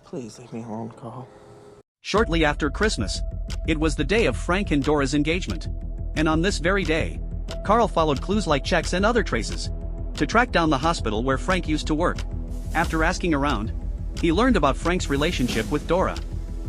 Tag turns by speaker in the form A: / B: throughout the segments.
A: Please leave me alone, Carl.
B: Shortly after Christmas, it was the day of Frank and Dora's engagement. And on this very day, Carl followed clues like checks and other traces to track down the hospital where Frank used to work. After asking around, he learned about Frank's relationship with Dora,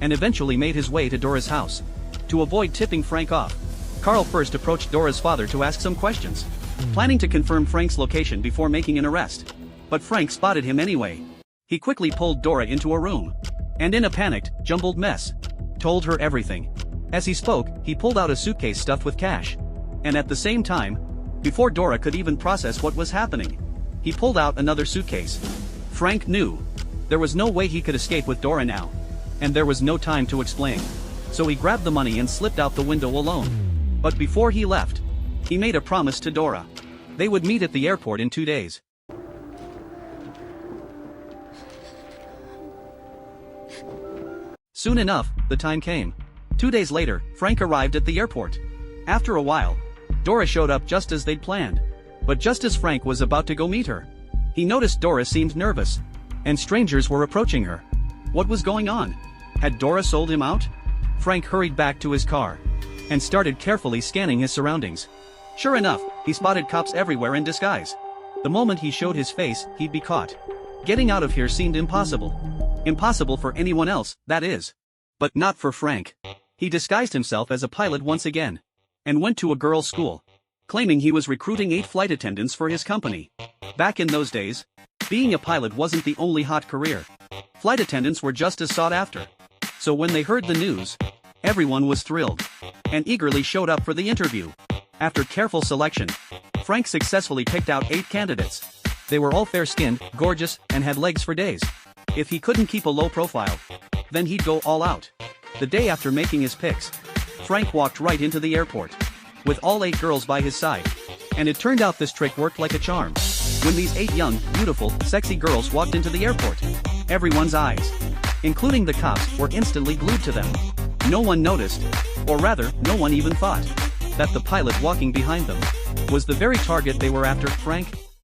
B: and eventually made his way to Dora's house. To avoid tipping Frank off, Carl first approached Dora's father to ask some questions, planning to confirm Frank's location before making an arrest. But Frank spotted him anyway. He quickly pulled Dora into a room, and in a panicked, jumbled mess, told her everything. As he spoke, he pulled out a suitcase stuffed with cash. And at the same time, before Dora could even process what was happening, he pulled out another suitcase. Frank knew there was no way he could escape with Dora now, and there was no time to explain. So he grabbed the money and slipped out the window alone. But before he left, he made a promise to Dora. They would meet at the airport in 2 days. Soon enough, the time came. 2 days later, Frank arrived at the airport. After a while, Dora showed up just as they'd planned. But just as Frank was about to go meet her, he noticed Dora seemed nervous, and strangers were approaching her. What was going on? Had Dora sold him out? Frank hurried back to his car and started carefully scanning his surroundings. Sure enough, he spotted cops everywhere in disguise. The moment he showed his face, he'd be caught. Getting out of here seemed impossible. Impossible for anyone else, that is. But not for Frank. He disguised himself as a pilot once again, and went to a girls' school, claiming he was recruiting 8 flight attendants for his company. Back in those days, being a pilot wasn't the only hot career. Flight attendants were just as sought after. So when they heard the news, everyone was thrilled, and eagerly showed up for the interview. After careful selection, Frank successfully picked out 8 candidates. They were all fair-skinned, gorgeous, and had legs for days. If he couldn't keep a low profile, then he'd go all out. The day after making his picks, Frank walked right into the airport, with all 8 girls by his side. And it turned out this trick worked like a charm. When these 8 young, beautiful, sexy girls walked into the airport, everyone's eyes, including the cops, were instantly glued to them. No one noticed, or rather, no one even thought, that the pilot walking behind them was the very target they were after. Frank,